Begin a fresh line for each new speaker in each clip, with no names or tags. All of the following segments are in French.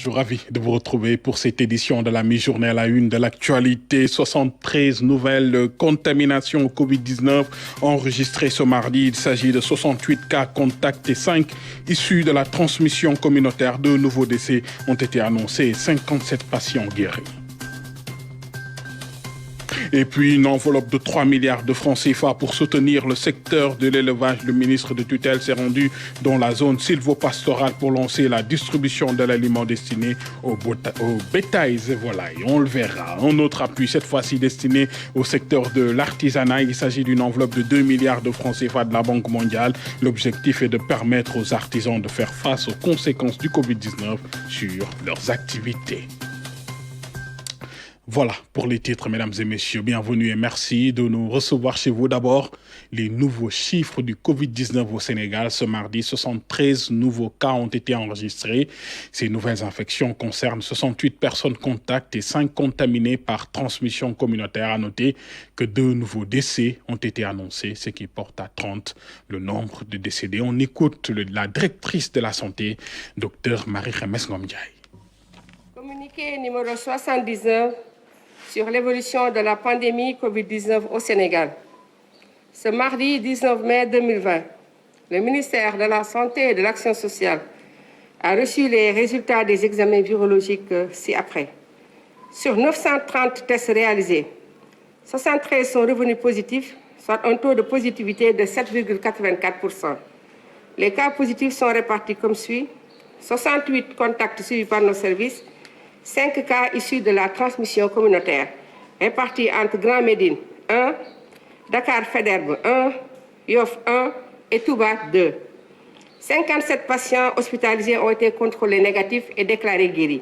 Bonjour, ravi de vous retrouver pour cette édition de la mi-journée à la une de l'actualité. 73 nouvelles contaminations au Covid-19 enregistrées ce mardi. Il s'agit de 68 cas contacts et 5 issus de la transmission communautaire. 2 nouveaux décès ont été annoncés et 57 patients guéris. Et puis une enveloppe de 3 milliards de francs CFA pour soutenir le secteur de l'élevage. Le ministre de tutelle s'est rendu dans la zone sylvopastorale pour lancer la distribution de l'aliment destiné aux bétails et volailles. On le verra. Un autre appui, cette fois-ci destiné au secteur de l'artisanat. Il s'agit d'une enveloppe de 2 milliards de francs CFA de la Banque mondiale. L'objectif est de permettre aux artisans de faire face aux conséquences du Covid-19 sur leurs activités. Voilà pour les titres, mesdames et messieurs. Bienvenue et merci de nous recevoir chez vous. D'abord, les nouveaux chiffres du Covid-19 au Sénégal. Ce mardi, 73 nouveaux cas ont été enregistrés. Ces nouvelles infections concernent 68 personnes contacts et 5 contaminés par transmission communautaire. À noter que 2 nouveaux décès ont été annoncés, ce qui porte à 30 le nombre de décédés. On écoute la directrice de la santé, Dr Marie-Khemesse Ngom Ndiaye.
Communiqué numéro 79 sur l'évolution de la pandémie Covid-19 au Sénégal. Ce mardi 19 mai 2020, le ministère de la Santé et de l'Action sociale a reçu les résultats des examens virologiques ci-après. Sur 930 tests réalisés, 73 sont revenus positifs, soit un taux de positivité de 7,84%. Les cas positifs sont répartis comme suit: 68 contacts suivis par nos services, 5 cas issus de la transmission communautaire, répartis entre Grand Médine 1, Dakar Faidherbe 1, Yoff 1 et Touba 2. 57 patients hospitalisés ont été contrôlés négatifs et déclarés guéris.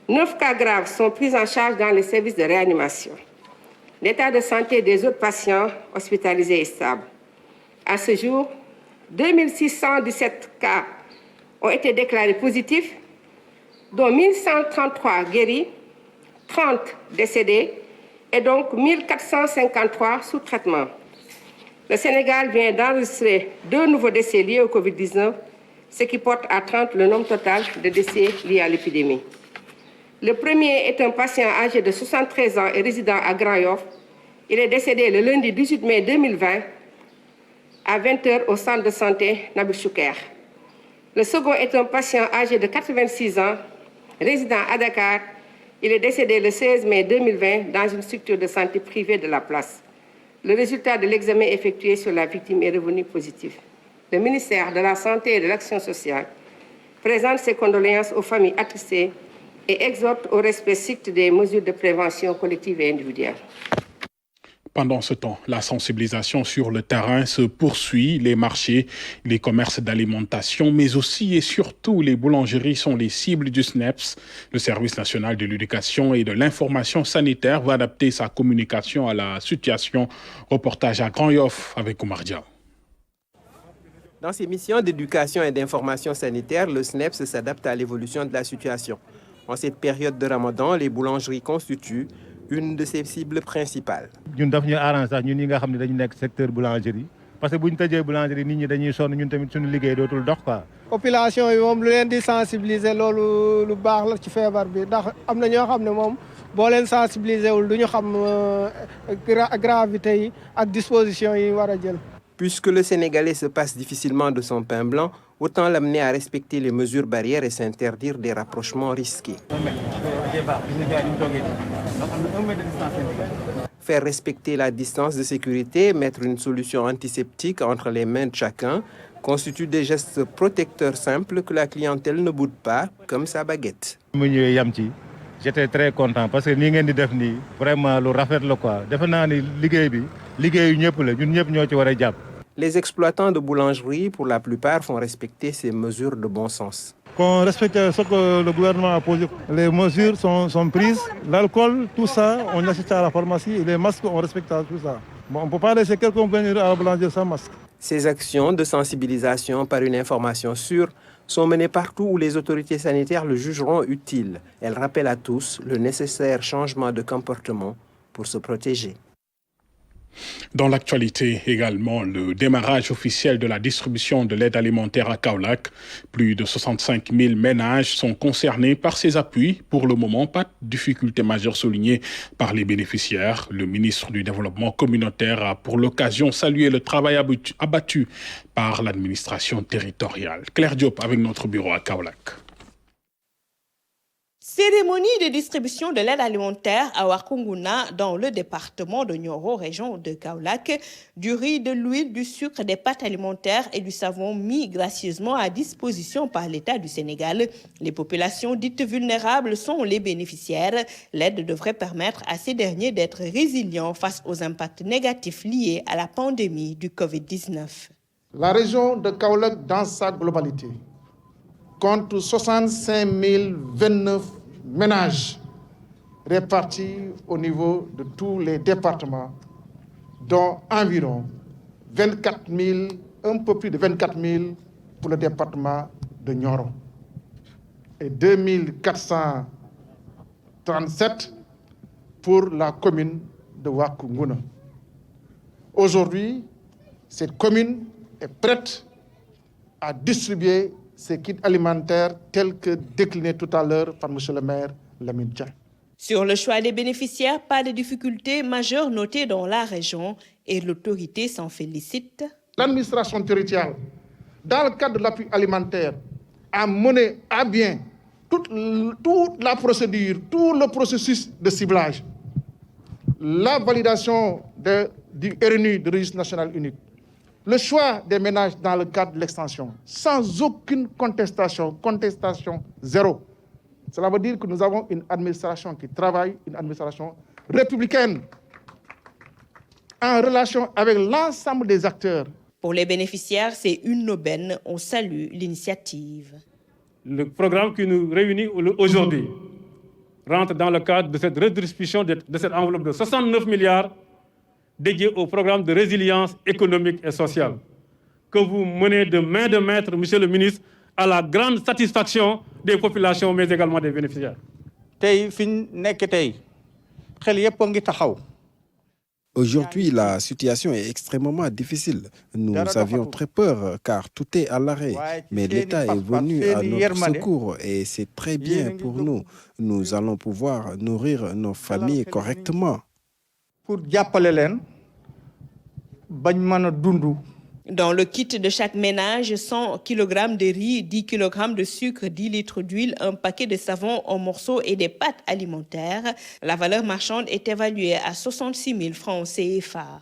9 cas graves sont pris en charge dans les services de réanimation. L'état de santé des autres patients hospitalisés est stable. À ce jour, 2617 cas ont été déclarés positifs, dont 1133 guéris, 30 décédés et donc 1453 sous traitement. Le Sénégal vient d'enregistrer 2 nouveaux décès liés au Covid-19, ce qui porte à 30 le nombre total de décès liés à l'épidémie. Le premier est un patient âgé de 73 ans et résident à Grand Yoff. Il est décédé le lundi 18 mai 2020 à 20h au centre de santé Nabil Choucair. Le second est un patient âgé de 86 ans, résident à Dakar. Il est décédé le 16 mai 2020 dans une structure de santé privée de la place. Le résultat de l'examen effectué sur la victime est revenu positif. Le ministère de la Santé et de l'Action sociale présente ses condoléances aux familles attristées et exhorte au respect strict des mesures de prévention collective et individuelle.
Pendant ce temps, la sensibilisation sur le terrain se poursuit. Les marchés, les commerces d'alimentation, mais aussi et surtout les boulangeries sont les cibles du SNEPS. Le Service national de l'éducation et de l'information sanitaire va adapter sa communication à la situation. Reportage à Grand Yoff avec Oumar Diaw.
Dans ses missions d'éducation et d'information sanitaire, le SNEPS s'adapte à l'évolution de la situation. En cette période de Ramadan, les boulangeries constituent une de ses cibles principales.
Ñun daf ñu arrange sax ñun ñi nga xam ne dañu nekk secteur boulangerie parce que bu ñu tëjee boulangerie nit ñi dañuy sonn ñun tamit suñu liggéey dootul dox quoi.
Population yi moom lu leen di sensibiliser loolu lu baax la ci feebar bi ndax am na ñoo xam ne moom boo leen sensibiliser wul du ñu xam gravité yi ak disposition yi war a jël.
Puisque le Sénégalais se passe difficilement de son pain blanc, autant l'amener à respecter les mesures barrières et s'interdire des rapprochements risqués. Faire respecter la distance de sécurité, mettre une solution antiseptique entre les mains de chacun, constituent des gestes protecteurs simples que la clientèle ne boude pas, comme sa baguette.
J'étais très content parce que nii ngeen di def nii vraiment lu rafet la quoi. Defe naa ni liggéey bi liggéeyu ñëpp la ñun ñëpp ñoo ci war a jàpp.
Les exploitants de boulangerie, pour la plupart, font respecter ces mesures de bon sens.
Qu'on respecte ce que le gouvernement a posé. Les mesures sont prises. L'alcool, tout ça, on assiste à la pharmacie. Et les masques, on respecte tout ça. Bon, on ne peut pas laisser quelqu'un venir à la boulangerie sans masque.
Ces actions de sensibilisation par une information sûre sont menées partout où les autorités sanitaires le jugeront utile. Elles rappellent à tous le nécessaire changement de comportement pour se protéger.
Dans l'actualité également, le démarrage officiel de la distribution de l'aide alimentaire à Kaolack. Plus de 65 000 ménages sont concernés par ces appuis. Pour le moment, pas de difficulté majeure soulignée par les bénéficiaires. Le ministre du Développement communautaire a pour l'occasion salué le travail abattu par l'administration territoriale. Claire Diop avec notre bureau à Kaolack.
Cérémonie de distribution de l'aide alimentaire à Wakunguna dans le département de Nioro, région de Kaolack. Du riz, de l'huile, du sucre, des pâtes alimentaires et du savon mis gracieusement à disposition par l'État du Sénégal. Les populations dites vulnérables sont les bénéficiaires. L'aide devrait permettre à ces derniers d'être résilients face aux impacts négatifs liés à la pandémie du Covid-19.
La région de Kaolack dans sa globalité compte 65 029 ménages répartis au niveau de tous les départements, dont environ 24 000, un peu plus de 24 000 pour le département de Nioro et 2 437 pour la commune de Wakunguna. Aujourd'hui, cette commune est prête à distribuer ces kits alimentaires tels que déclinés tout à l'heure par M. le maire Lamine Dia.
Sur le choix des bénéficiaires, pas de difficultés majeures notées dans la région et l'autorité s'en félicite.
L'administration territoriale, dans le cadre de l'appui alimentaire, a mené à bien toute la procédure, tout le processus de ciblage, la validation du RNU, du registre national unique, le choix des ménages dans le cadre de l'extension, sans aucune contestation zéro. Cela veut dire que nous avons une administration qui travaille, une administration républicaine, en relation avec l'ensemble des acteurs.
Pour les bénéficiaires, c'est une aubaine. On salue l'initiative.
Le programme qui nous réunit aujourd'hui rentre dans le cadre de cette redistribution de cette enveloppe de 69 milliards dédié au programme de résilience économique et sociale, que vous menez de main de maître, Monsieur le ministre, à la grande satisfaction des populations, mais également des bénéficiaires.
Aujourd'hui, la situation est extrêmement difficile. Nous avions très peur car tout est à l'arrêt. Mais l'État est venu à notre secours et c'est très bien pour nous. Nous allons pouvoir nourrir nos familles correctement.
Dans le kit de chaque ménage, 100 kg de riz, 10 kg de sucre, 10 litres d'huile, un paquet de savon en morceaux et des pâtes alimentaires. La valeur marchande est évaluée à 66 000 francs CFA.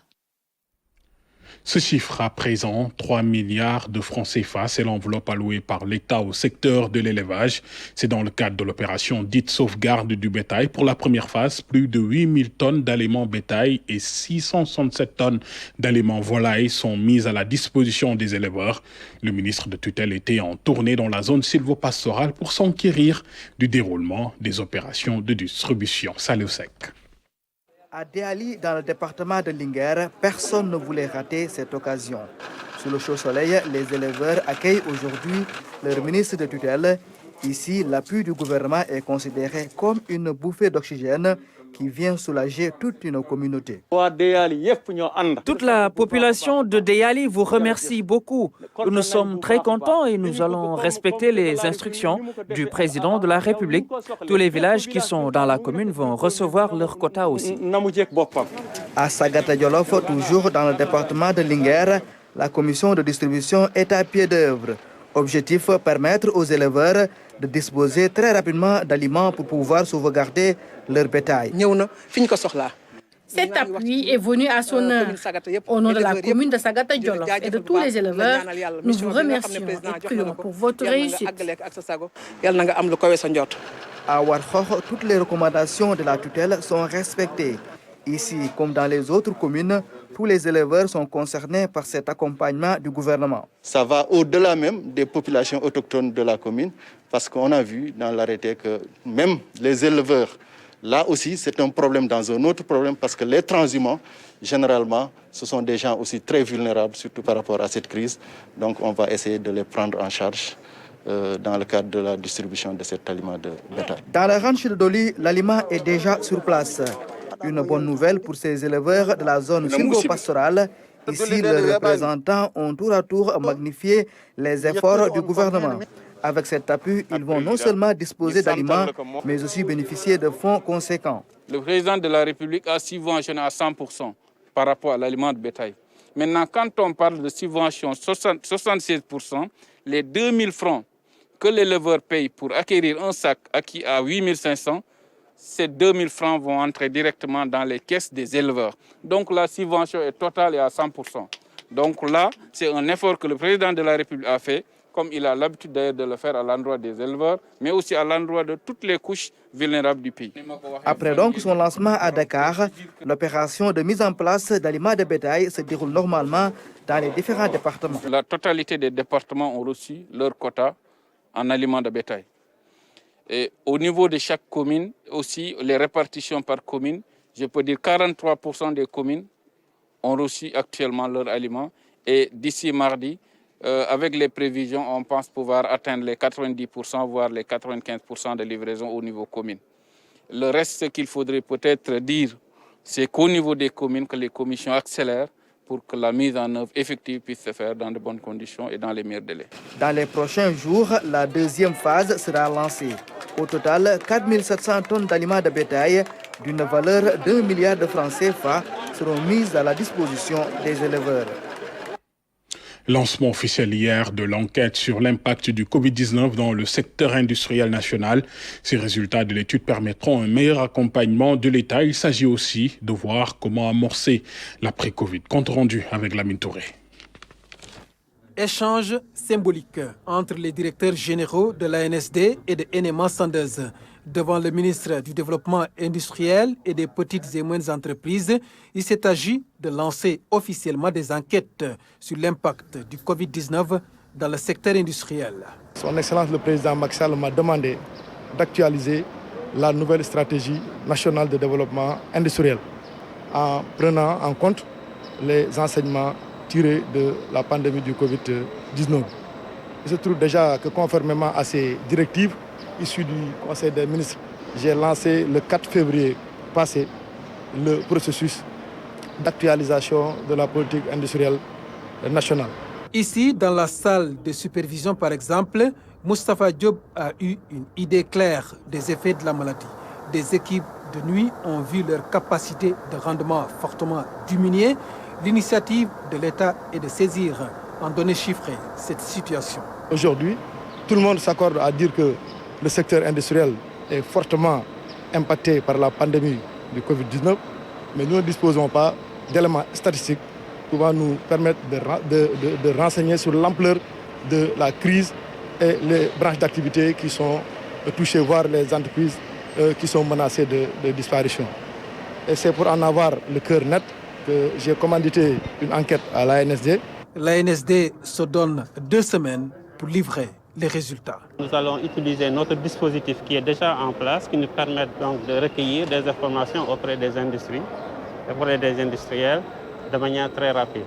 Ce chiffre à présent, 3 milliards de francs CFA, c'est l'enveloppe allouée par l'État au secteur de l'élevage. C'est dans le cadre de l'opération dite sauvegarde du bétail. Pour la première phase, plus de 8 000 tonnes d'aliments bétail et 667 tonnes d'aliments volailles sont mises à la disposition des éleveurs. Le ministre de tutelle était en tournée dans la zone sylvopastorale pour s'enquérir du déroulement des opérations de distribution. Salou Sek.
À Déali, dans le département de Linguère, personne ne voulait rater cette occasion. Sous le chaud soleil, les éleveurs accueillent aujourd'hui leur ministre de tutelle. Ici, l'appui du gouvernement est considéré comme une bouffée d'oxygène qui vient soulager toute une communauté.
Toute la population de Déali vous remercie beaucoup. Nous sommes très contents et nous allons respecter les instructions du président de la République. Tous les villages qui sont dans la commune vont recevoir leur quota aussi.
À Sagata Djolof, toujours dans le département de Linguère, la commission de distribution est à pied d'œuvre. Objectif, permettre aux éleveurs de disposer très rapidement d'aliments pour pouvoir sauvegarder leur bétail.
Cet appui est venu à son heure. Au nom de la commune de Sagata Djolof et de tous les éleveurs, nous vous remercions et prions pour votre réussite.
À Warkhokh, toutes les recommandations de la tutelle sont respectées. Ici, comme dans les autres communes, tous les éleveurs sont concernés par cet accompagnement du gouvernement.
Ça va au-delà même des populations autochtones de la commune, parce qu'on a vu dans l'arrêté que même les éleveurs, là aussi, c'est un problème dans un autre problème, parce que les transhumants, généralement, ce sont des gens aussi très vulnérables, surtout par rapport à cette crise. Donc on va essayer de les prendre en charge dans le cadre de la distribution de cet aliment de bétail.
Dans la ranch de Doli, l'aliment est déjà sur place. Une bonne nouvelle pour ces éleveurs de la zone sylvo-pastorale. Ici, leurs représentants ont tour à tour magnifié les efforts du gouvernement. Avec cet appui, ils vont non seulement disposer d'aliments, mais aussi bénéficier de fonds conséquents.
Le président de la République a subventionné à 100% par rapport à l'aliment de bétail. Maintenant, quand on parle de subvention 76%, les 2000 francs que l'éleveur paye pour acquérir un sac acquis à 8500, ces 2000 francs vont entrer directement dans les caisses des éleveurs. Donc la subvention est totale et à 100%. Donc là, c'est un effort que le président de la République a fait, comme il a l'habitude d'ailleurs de le faire à l'endroit des éleveurs, mais aussi à l'endroit de toutes les couches vulnérables du pays.
Après donc son lancement à Dakar, l'opération de mise en place d'aliments de bétail se déroule normalement dans les différents départements.
La totalité des départements ont reçu leur quota en aliments de bétail. Et au niveau de chaque commune, aussi les répartitions par commune, je peux dire 43% des communes ont reçu actuellement leurs aliments. Et d'ici mardi, avec les prévisions, on pense pouvoir atteindre les 90%, voire les 95% de livraison au niveau commune. Le reste, ce qu'il faudrait peut-être dire, c'est qu'au niveau des communes, que les commissions accélèrent pour que la mise en œuvre effective puisse se faire dans de bonnes conditions et dans les meilleurs délais.
Dans les prochains jours, la deuxième phase sera lancée. Au total, 4700 tonnes d'aliments de bétail d'une valeur d'1 milliard de francs CFA seront mises à la disposition des éleveurs.
Lancement officiel hier de l'enquête sur l'impact du Covid-19 dans le secteur industriel national. Ces résultats de l'étude permettront un meilleur accompagnement de l'État. Il s'agit aussi de voir comment amorcer l'après-Covid. Compte rendu avec Lamine Touré.
Échange symbolique entre les directeurs généraux de l'ANSD et de NMA Sandoz. Devant le ministre du Développement industriel et des petites et moyennes entreprises, il s'est agi de lancer officiellement des enquêtes sur l'impact du Covid-19 dans le secteur industriel.
Son Excellence le Président Macky Sall m'a demandé d'actualiser la nouvelle stratégie nationale de développement industriel en prenant en compte les enseignements tirés de la pandémie du Covid-19. Il se trouve déjà que conformément à ces directives, issu du Conseil des ministres, j'ai lancé le 4 février passé le processus d'actualisation de la politique industrielle nationale.
Ici, dans la salle de supervision par exemple, Moustapha Diop a eu une idée claire des effets de la maladie. Des équipes de nuit ont vu leur capacité de rendement fortement diminuer. L'initiative de l'État est de saisir en données chiffrées cette situation.
Aujourd'hui, tout le monde s'accorde à dire que le secteur industriel est fortement impacté par la pandémie du Covid-19, mais nous ne disposons pas d'éléments statistiques pouvant nous permettre de renseigner sur l'ampleur de la crise et les branches d'activité qui sont touchées, voire les entreprises qui sont menacées de disparition. Et c'est pour en avoir le cœur net que j'ai commandité une enquête à l'ANSD.
L'ANSD se donne 2 semaines pour livrer les résultats.
Nous allons utiliser notre dispositif qui est déjà en place, qui nous permet donc de recueillir des informations auprès des industries, auprès des industriels, de manière très rapide.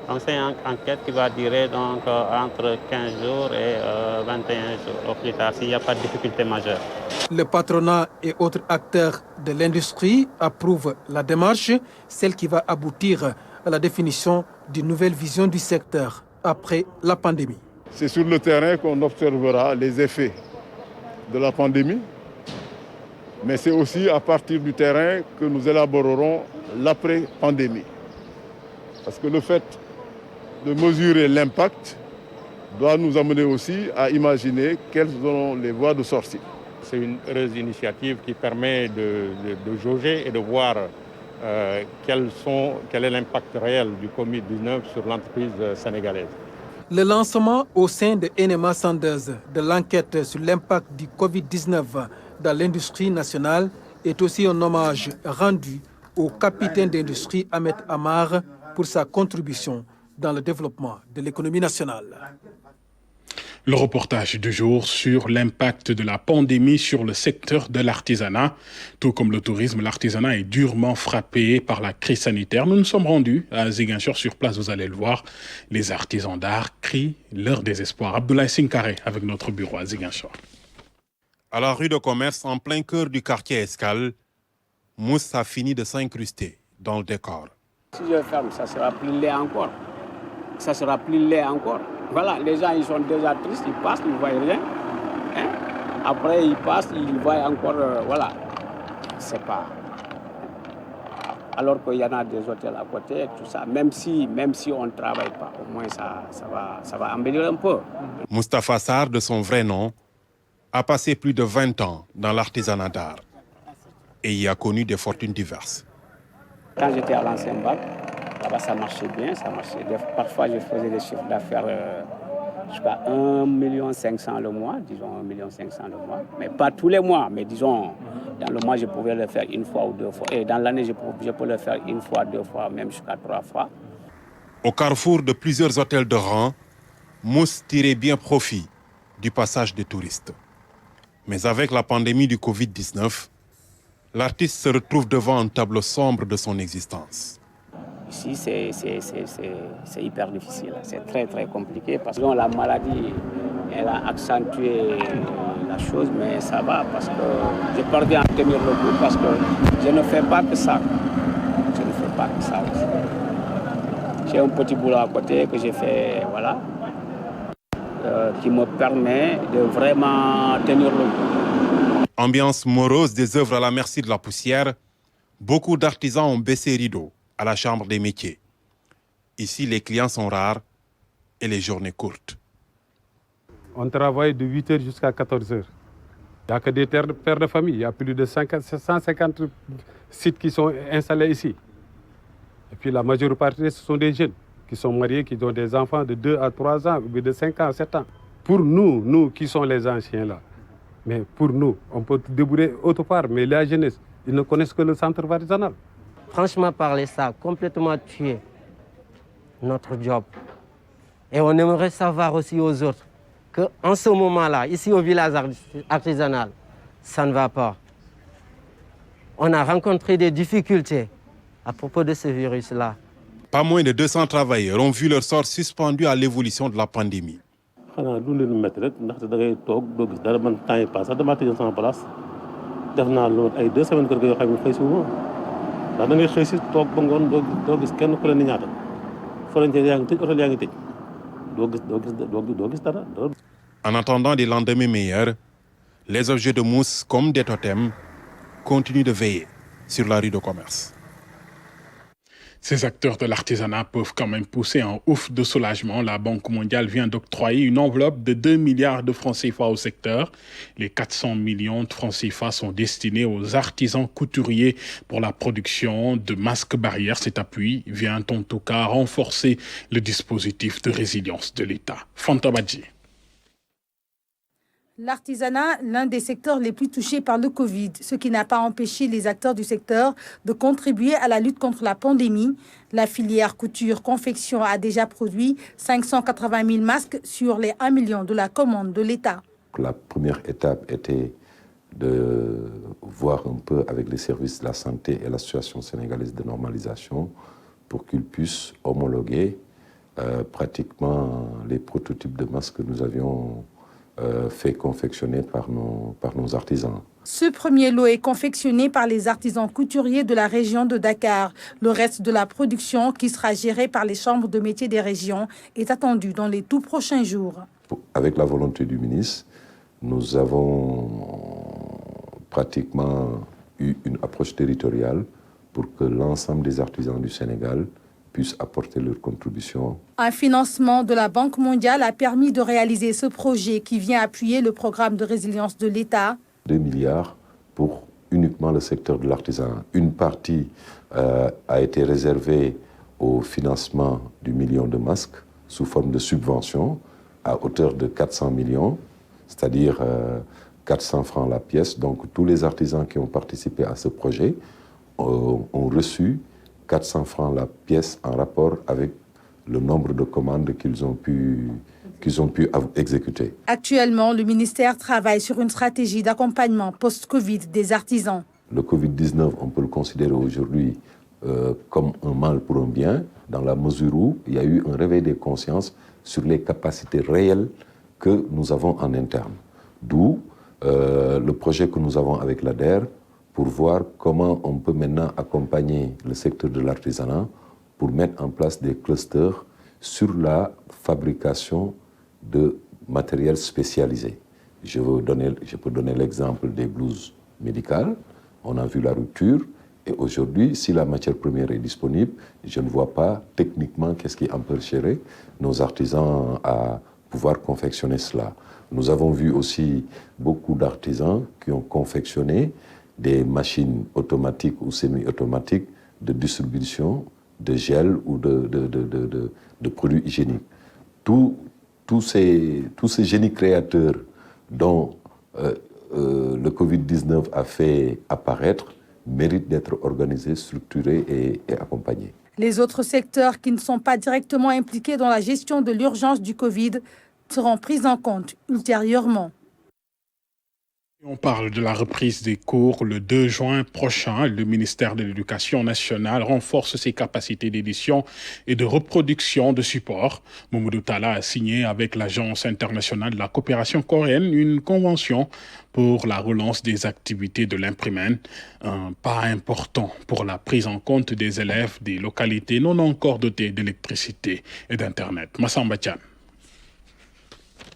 Donc c'est une enquête qui va durer donc, entre 15 jours et 21 jours au plus tard, s'il n'y a pas de difficulté majeure.
Le patronat et autres acteurs de l'industrie approuvent la démarche, celle qui va aboutir à la définition d'une nouvelle vision du secteur après la pandémie.
C'est sur le terrain qu'on observera les effets de la pandémie, mais c'est aussi à partir du terrain que nous élaborerons l'après-pandémie. Parce que le fait de mesurer l'impact doit nous amener aussi à imaginer quelles seront les voies de sortie.
C'est une heureuse initiative qui permet de jauger et de voir quel est l'impact réel du Covid-19 sur l'entreprise sénégalaise.
Le lancement au sein de NMA Sandoz de l'enquête sur l'impact du Covid-19 dans l'industrie nationale est aussi un hommage rendu au capitaine d'industrie Ahmed Amar pour sa contribution dans le développement de l'économie nationale.
Le reportage du jour sur l'impact de la pandémie sur le secteur de l'artisanat. Tout comme le tourisme, l'artisanat est durement frappé par la crise sanitaire. Nous nous sommes rendus à Ziguinchor sur place, vous allez le voir. Les artisans d'art crient leur désespoir. Abdoulaye Sinkaré avec notre bureau à Ziguinchor.
À la rue de commerce, en plein cœur du quartier Escale,
Mousse a fini de s'incruster dans le décor.
Si je ferme, ça sera plus laid encore. Ça sera plus laid encore. Voilà, les gens ils sont déjà tristes, ils passent, ils ne voient rien. Hein? Après, ils passent, ils voient encore, voilà. C'est pas... Alors qu'il y en a des hôtels à côté, tout ça. Même si on ne travaille pas, au moins ça va améliorer un peu.
Moustapha Sarr, de son vrai nom, a passé plus de 20 ans dans l'artisanat d'art et y a connu des fortunes diverses.
Quand j'étais à l'ancien bac, là-bas ça marchait bien, ça marchait. Parfois je faisais des chiffres d'affaires jusqu'à 1,5 million le mois, disons 1,5 million le mois. Mais pas tous les mois, mais disons, dans le mois je pouvais le faire une fois ou deux fois. Et dans l'année je peux le faire une fois, deux fois, même jusqu'à 3 fois.
Au carrefour de plusieurs hôtels de rang, Mousse tirait bien profit du passage des touristes. Mais avec la pandémie du Covid-19, l'artiste se retrouve devant un tableau sombre de son existence.
Ici, c'est hyper difficile. C'est très, très compliqué parce que la maladie, elle a accentué la chose, mais ça va parce que je parviens à tenir le coup parce que je ne fais pas que ça. Je ne fais pas que ça aussi. J'ai un petit boulot à côté que j'ai fait, voilà, qui me permet de vraiment tenir le coup.
Ambiance morose des œuvres à la merci de la poussière, beaucoup d'artisans ont baissé rideau à la chambre des métiers. Ici, les clients sont rares et les journées courtes.
On travaille de 8h jusqu'à 14h. Il n'y a que des pères de famille. Il y a plus de 150 sites qui sont installés ici. Et puis la majeure partie, ce sont des jeunes qui sont mariés, qui ont des enfants de 2 à 3 ans, ou de 5 ans à 7 ans. Pour nous qui sommes les anciens là, mais pour nous, on peut débrouiller autre part, mais la jeunesse, ils ne connaissent que le centre artisanal.
Franchement parler, ça a complètement tué notre job. Et on aimerait savoir aussi aux autres qu'en ce moment-là, ici au village artisanal, ça ne va pas. On a rencontré des difficultés à propos de ce virus-là.
Pas moins de 200 travailleurs ont vu leur sort suspendu à l'évolution de la pandémie. En attendant des lendemains meilleurs, les objets de Mousse, comme des totems, continuent de veiller sur la rue de commerce. Ces acteurs de l'artisanat peuvent quand même pousser un ouf de soulagement. La Banque mondiale vient d'octroyer une enveloppe de 2 milliards de francs CFA au secteur. Les 400 millions de francs CFA sont destinés aux artisans couturiers pour la production de masques barrières. Cet appui vient en tout cas renforcer le dispositif de résilience de l'État. Fanta Badji.
L'artisanat, l'un des secteurs les plus touchés par le Covid, ce qui n'a pas empêché les acteurs du secteur de contribuer à la lutte contre la pandémie. La filière couture-confection a déjà produit 580 000 masques sur les 1 million de la commande de l'État.
La première étape était de voir un peu avec les services de la santé et l'association sénégalaise de normalisation pour qu'ils puissent homologuer pratiquement les prototypes de masques que nous avions fait confectionner par nos artisans.
Ce premier lot est confectionné par les artisans couturiers de la région de Dakar. Le reste de la production, qui sera gérée par les chambres de métiers des régions, est attendu dans les tout prochains jours.
Avec la volonté du ministre, nous avons pratiquement eu une approche territoriale pour que l'ensemble des artisans du Sénégal puissent apporter leur contribution.
Un financement de la Banque mondiale a permis de réaliser ce projet qui vient appuyer le programme de résilience de l'État.
2 milliards pour uniquement le secteur de l'artisanat. Une partie a été réservée au financement du million de masques sous forme de subvention à hauteur de 400 millions, c'est-à-dire 400 francs la pièce. Donc tous les artisans qui ont participé à ce projet ont reçu 400 francs la pièce en rapport avec le nombre de commandes qu'ils ont pu exécuter.
Actuellement, le ministère travaille sur une stratégie d'accompagnement post-Covid des artisans.
Le Covid-19, on peut le considérer aujourd'hui comme un mal pour un bien, dans la mesure où il y a eu un réveil des consciences sur les capacités réelles que nous avons en interne. D'où le projet que nous avons avec l'ADER pour voir comment on peut maintenant accompagner le secteur de l'artisanat pour mettre en place des clusters sur la fabrication de matériel spécialisé. Je peux donner l'exemple des blouses médicales. On a vu la rupture. Et aujourd'hui, si la matière première est disponible, je ne vois pas techniquement qu'est-ce qui empêcherait nos artisans à pouvoir confectionner cela. Nous avons vu aussi beaucoup d'artisans qui ont confectionné des machines automatiques ou semi-automatiques de distribution de gel ou de produits hygiéniques. Tous ces génies créateurs dont le Covid-19 a fait apparaître méritent d'être organisés, structurés et accompagnés.
Les autres secteurs qui ne sont pas directement impliqués dans la gestion de l'urgence du Covid seront pris en compte ultérieurement.
On parle de la reprise des cours le 2 juin prochain. Le ministère de l'Éducation nationale renforce ses capacités d'édition et de reproduction de supports. Mamadou Talla a signé avec l'Agence internationale de la coopération coréenne une convention pour la relance des activités de l'imprimène. Un pas important pour la prise en compte des élèves des localités non encore dotées d'électricité et d'Internet. Massamba Thiam.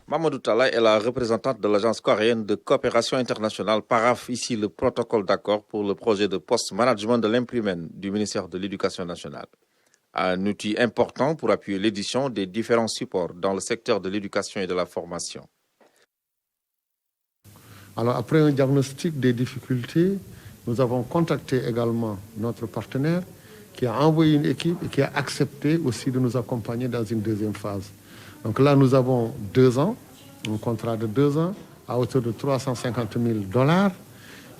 Mamadou Talla est la représentante de l'Agence coréenne de coopération internationale, paraphe ici le protocole d'accord pour le projet de post-management de l'imprimène du ministère de l'Éducation nationale. Un outil important pour appuyer l'édition des différents supports dans le secteur de l'éducation et de la formation.
Alors après un diagnostic des difficultés, nous avons contacté également notre partenaire qui a envoyé une équipe et qui a accepté aussi de nous accompagner dans une deuxième phase. Donc là, nous avons 2 ans, un contrat de 2 ans à hauteur de $350 000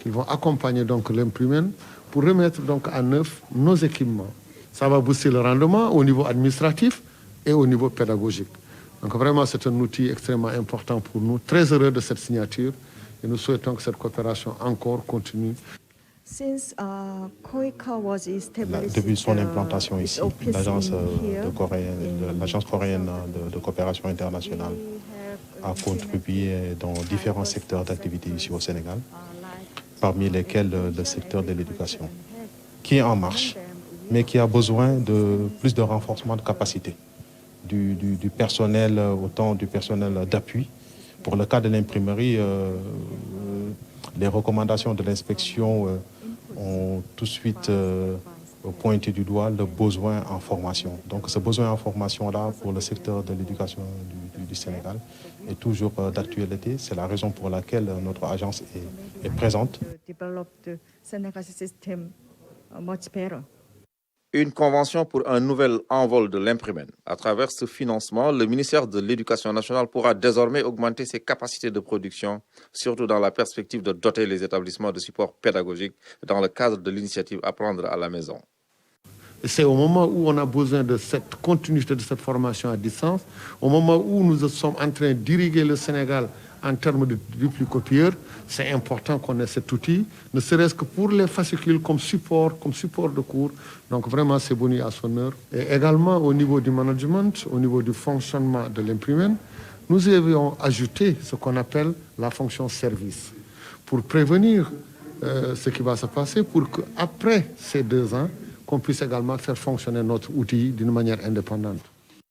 qui vont accompagner donc l'imprimène pour remettre donc en œuvre nos équipements. Ça va booster le rendement au niveau administratif et au niveau pédagogique. Donc vraiment, c'est un outil extrêmement important pour nous. Très heureux de cette signature et nous souhaitons que cette coopération encore continue.
Depuis son implantation ici, l'agence coréenne de coopération internationale a contribué dans différents secteurs d'activité ici au Sénégal, parmi lesquels le secteur de l'éducation, qui est en marche, mais qui a besoin de plus de renforcement de capacité, du personnel, autant du personnel d'appui. Pour le cas de l'imprimerie, les recommandations de l'inspection ont tout de suite pointé du doigt le besoin en formation. Donc ce besoin en formation-là pour le secteur de l'éducation du Sénégal est toujours d'actualité. C'est la raison pour laquelle notre agence est présente.
Une convention pour un nouvel envol de l'imprimène. À travers ce financement, le ministère de l'Éducation nationale pourra désormais augmenter ses capacités de production, surtout dans la perspective de doter les établissements de supports pédagogiques dans le cadre de l'initiative Apprendre à la maison.
C'est au moment où on a besoin de cette continuité de cette formation à distance, au moment où nous sommes en train d'irriguer le Sénégal en termes de duplicopieurs, c'est important qu'on ait cet outil, ne serait-ce que pour les fascicules comme support de cours. Donc vraiment, c'est venu à son heure. Et également au niveau du management, au niveau du fonctionnement de l'imprimène, nous avions ajouté ce qu'on appelle la fonction service pour prévenir ce qui va se passer, pour qu'après ces 2 ans, qu'on puisse également faire fonctionner notre outil d'une manière indépendante.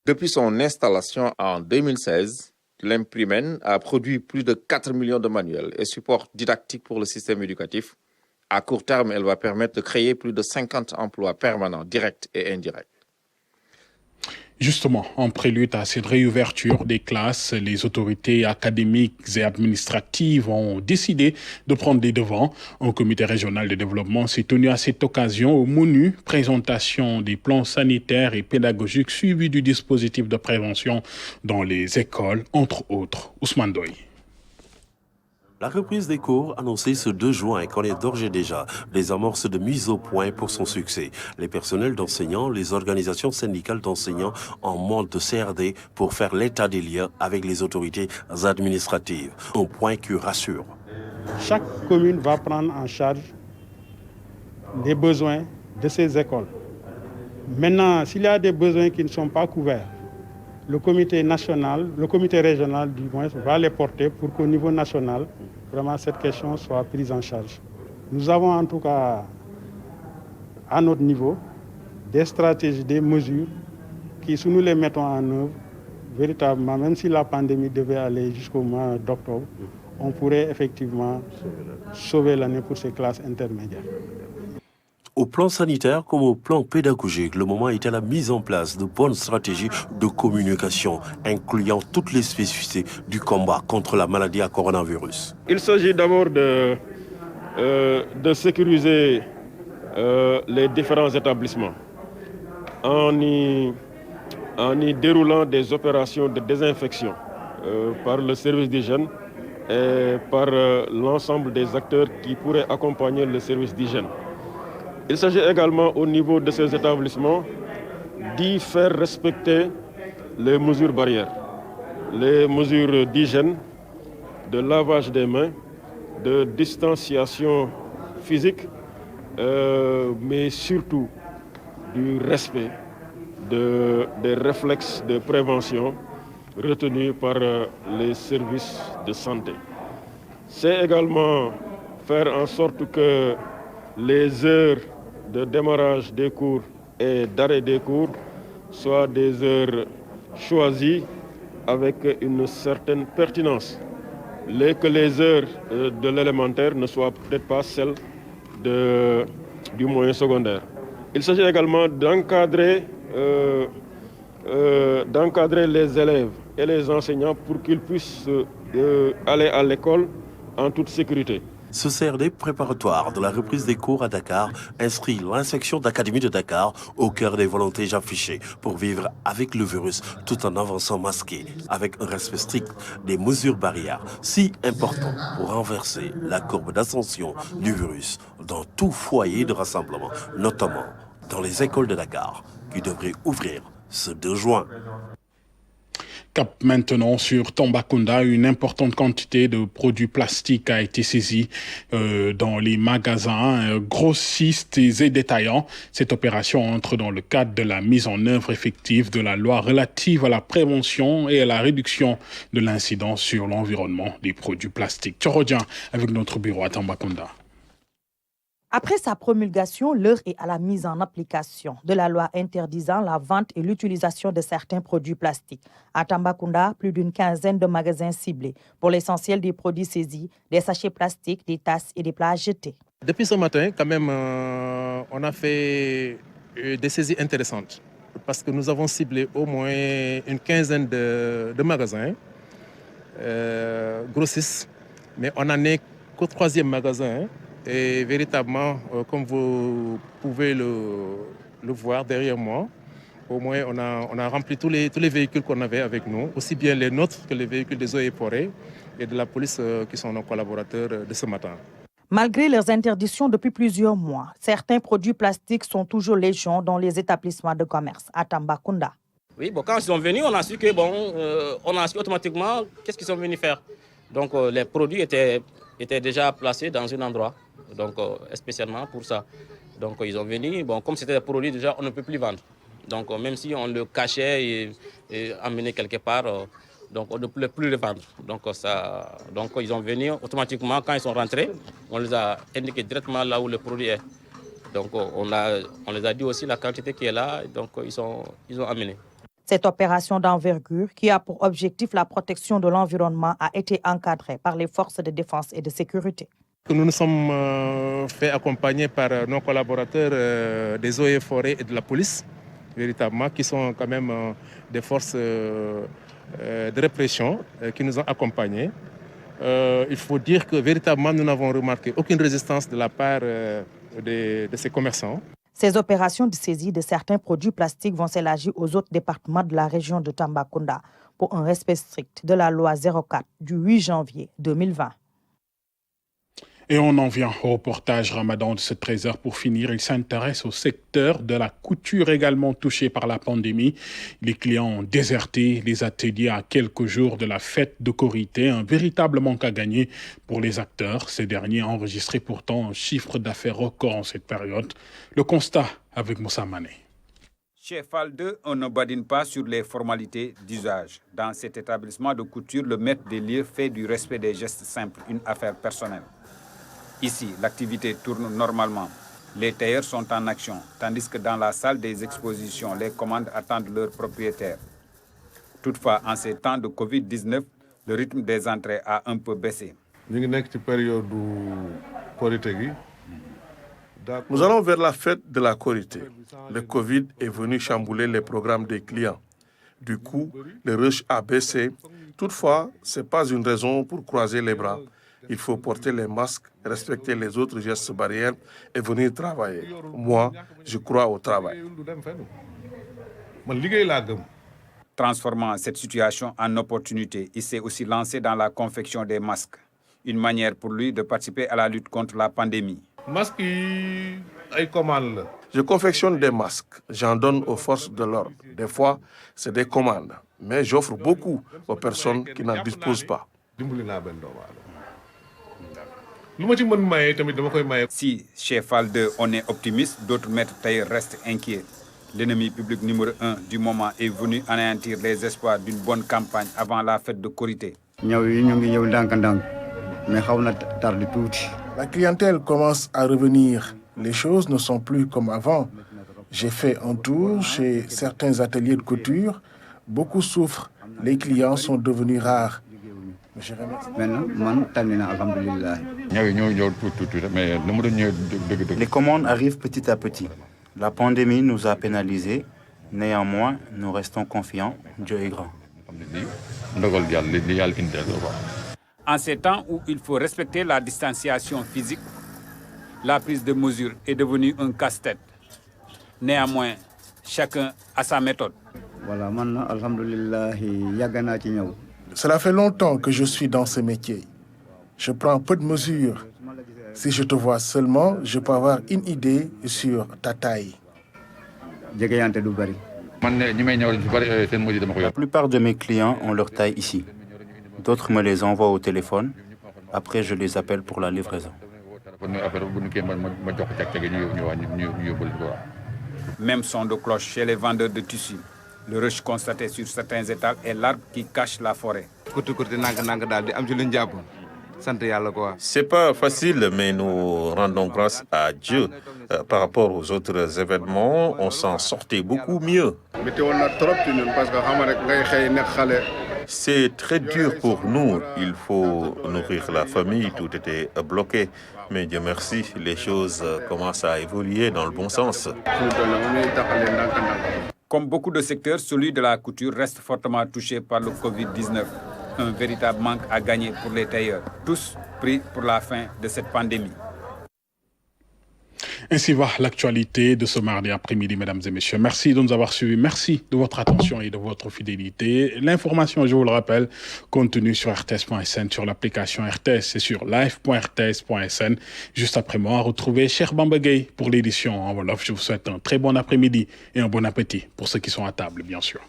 Depuis son installation en 2016, l'imprimène a produit plus de 4 millions de manuels et supports didactiques pour le système éducatif. À court terme, elle va permettre de créer plus de 50 emplois permanents, directs et indirects.
Justement, en prélude à cette réouverture des classes, les autorités académiques et administratives ont décidé de prendre les devants. Un comité régional de développement s'est tenu à cette occasion au menu présentation des plans sanitaires et pédagogiques suivis du dispositif de prévention dans les écoles, entre autres. Ousmane Doy.
La reprise des cours annoncée ce 2 juin connaît d'ores et déjà les amorces de mise au point pour son succès. Les personnels d'enseignants, les organisations syndicales d'enseignants en mode de CRD pour faire l'état des lieux avec les autorités administratives. Un point qui rassure.
Chaque commune va prendre en charge les besoins de ces écoles. Maintenant, s'il y a des besoins qui ne sont pas couverts, le comité régional du moins va les porter pour qu'au niveau national, vraiment cette question soit prise en charge. Nous avons en tout cas, à notre niveau, des stratégies, des mesures qui, si nous les mettons en œuvre, véritablement, même si la pandémie devait aller jusqu'au mois d'octobre, on pourrait effectivement sauver l'année pour ces classes intermédiaires.
Au plan sanitaire comme au plan pédagogique, le moment est à la mise en place de bonnes stratégies de communication, incluant toutes les spécificités du combat contre la maladie à coronavirus.
Il s'agit d'abord de sécuriser les différents établissements en y déroulant des opérations de désinfection par le service d'hygiène et par l'ensemble des acteurs qui pourraient accompagner le service d'hygiène. Il s'agit également au niveau de ces établissements d'y faire respecter les mesures barrières, les mesures d'hygiène, de lavage des mains, de distanciation physique, mais surtout du respect des réflexes de prévention retenus par les services de santé. C'est également faire en sorte que les heures de démarrage des cours et d'arrêt des cours soient des heures choisies avec une certaine pertinence. Que les heures de l'élémentaire ne soient peut-être pas celles du moyen secondaire. Il s'agit également d'encadrer les élèves et les enseignants pour qu'ils puissent aller à l'école en toute sécurité.
Ce CRD préparatoire de la reprise des cours à Dakar inscrit l'inspection d'Académie de Dakar au cœur des volontés affichées pour vivre avec le virus tout en avançant masqué, avec un respect strict des mesures barrières, si important pour renverser la courbe d'ascension du virus dans tout foyer de rassemblement, notamment dans les écoles de Dakar, qui devraient ouvrir ce 2 juin.
Cap maintenant sur Tambacounda, une importante quantité de produits plastiques a été saisie dans les magasins grossistes et détaillants. Cette opération entre dans le cadre de la mise en œuvre effective de la loi relative à la prévention et à la réduction de l'incidence sur l'environnement des produits plastiques. Tchorodien avec notre bureau à Tambacounda.
Après sa promulgation, l'heure est à la mise en application de la loi interdisant la vente et l'utilisation de certains produits plastiques. À Tambacounda, plus d'une quinzaine de magasins ciblés. Pour l'essentiel des produits saisis, des sachets plastiques, des tasses et des plats jetés.
Depuis ce matin, quand même, on a fait des saisies intéressantes. Parce que nous avons ciblé au moins une quinzaine de magasins grossistes. Mais on n'en est qu'au 3e magasin. Et véritablement, comme vous pouvez le voir derrière moi, au moins on a rempli tous les véhicules qu'on avait avec nous, aussi bien les nôtres que les véhicules des eaux et forêts et de la police qui sont nos collaborateurs de ce matin.
Malgré leurs interdictions depuis plusieurs mois, certains produits plastiques sont toujours légion dans les établissements de commerce à Tambacounda.
Oui, quand ils sont venus, on a su que on a su automatiquement qu'est-ce qu'ils sont venus faire. Donc les produits étaient déjà placés dans un endroit. Donc spécialement pour ça. Donc ils ont venu, comme c'était des produits déjà, on ne peut plus vendre. Donc même si on le cachait et emmené quelque part, donc on ne peut plus le vendre. Donc ils ont venu automatiquement, quand ils sont rentrés, on les a indiqué directement là où le produit est. Donc on les a dit aussi la quantité qui est là, donc ils ont amené.
Cette opération d'envergure, qui a pour objectif la protection de l'environnement, a été encadrée par les forces de défense et de sécurité.
Nous nous sommes fait accompagner par nos collaborateurs des eaux et forêts et de la police, véritablement, qui sont quand même des forces de répression qui nous ont accompagnés. Il faut dire que véritablement, nous n'avons remarqué aucune résistance de la part de ces commerçants.
Ces opérations de saisie de certains produits plastiques vont s'élargir aux autres départements de la région de Tambacounda pour un respect strict de la loi 04 du 8 janvier 2020.
Et on en vient au reportage Ramadan de ce 13h pour finir. Il s'intéresse au secteur de la couture également touché par la pandémie. Les clients ont déserté les ateliers à quelques jours de la fête de Korité. Un véritable manque à gagner pour les acteurs. Ces derniers ont enregistré pourtant un chiffre d'affaires record en cette période. Le constat avec Moussa Mané.
Chez FAL2, on ne badine pas sur les formalités d'usage. Dans cet établissement de couture, le maître des lieux fait du respect des gestes simples une affaire personnelle. Ici, l'activité tourne normalement. Les tailleurs sont en action, tandis que dans la salle des expositions, les commandes attendent leurs propriétaires. Toutefois, en ces temps de Covid-19, le rythme des entrées a un peu baissé.
Nous allons vers la fête de la Korité. Le Covid est venu chambouler les programmes des clients. Du coup, le rush a baissé. Toutefois, ce n'est pas une raison pour croiser les bras. Il faut porter les masques, respecter les autres gestes barrières et venir travailler. Moi, je crois au travail.
Transformant cette situation en opportunité, il s'est aussi lancé dans la confection des masques. Une manière pour lui de participer à la lutte contre la pandémie.
Je confectionne des masques, j'en donne aux forces de l'ordre. Des fois, c'est des commandes, mais j'offre beaucoup aux personnes qui n'en disposent pas.
Si, chez Fall 2, on est optimiste, d'autres maîtres tailleurs restent inquiets. L'ennemi public numéro 1 du moment est venu anéantir les espoirs d'une bonne campagne avant la fête de Korité.
La clientèle commence à revenir. Les choses ne sont plus comme avant. J'ai fait un tour chez certains ateliers de couture. Beaucoup souffrent. Les clients sont devenus rares.
Les commandes arrivent petit à petit. La pandémie nous a pénalisés. Néanmoins, nous restons confiants. Dieu est grand.
En ces temps où il faut respecter la distanciation physique, la prise de mesures est devenue un casse-tête. Néanmoins, chacun a sa méthode.
Cela fait longtemps que je suis dans ce métier. Je prends peu de mesures. Si je te vois seulement, je peux avoir une idée sur ta taille.
La plupart de mes clients ont leur taille ici. D'autres me les envoient au téléphone. Après, je les appelle pour la livraison.
Même son de cloche chez les vendeurs de tissus. Le rush constaté sur certains étals est l'arbre qui cache la forêt.
C'est pas facile, mais nous rendons grâce à Dieu. Par rapport aux autres événements, on s'en sortait beaucoup mieux. C'est très dur pour nous. Il faut nourrir la famille. Tout était bloqué. Mais Dieu merci, les choses commencent à évoluer dans le bon sens.
Comme beaucoup de secteurs, celui de la couture reste fortement touché par le Covid-19. Un véritable manque à gagner pour les tailleurs, tous pris pour la fin de cette pandémie.
Ainsi va l'actualité de ce mardi après-midi, mesdames et messieurs. Merci de nous avoir suivis. Merci de votre attention et de votre fidélité. L'information, je vous le rappelle, contenue sur rts.sn, sur l'application RTS et sur live.rts.sn. Juste après moi, retrouvez Cheikh Bamba Gueye pour l'édition en Wolof. Je vous souhaite un très bon après-midi et un bon appétit pour ceux qui sont à table, bien sûr.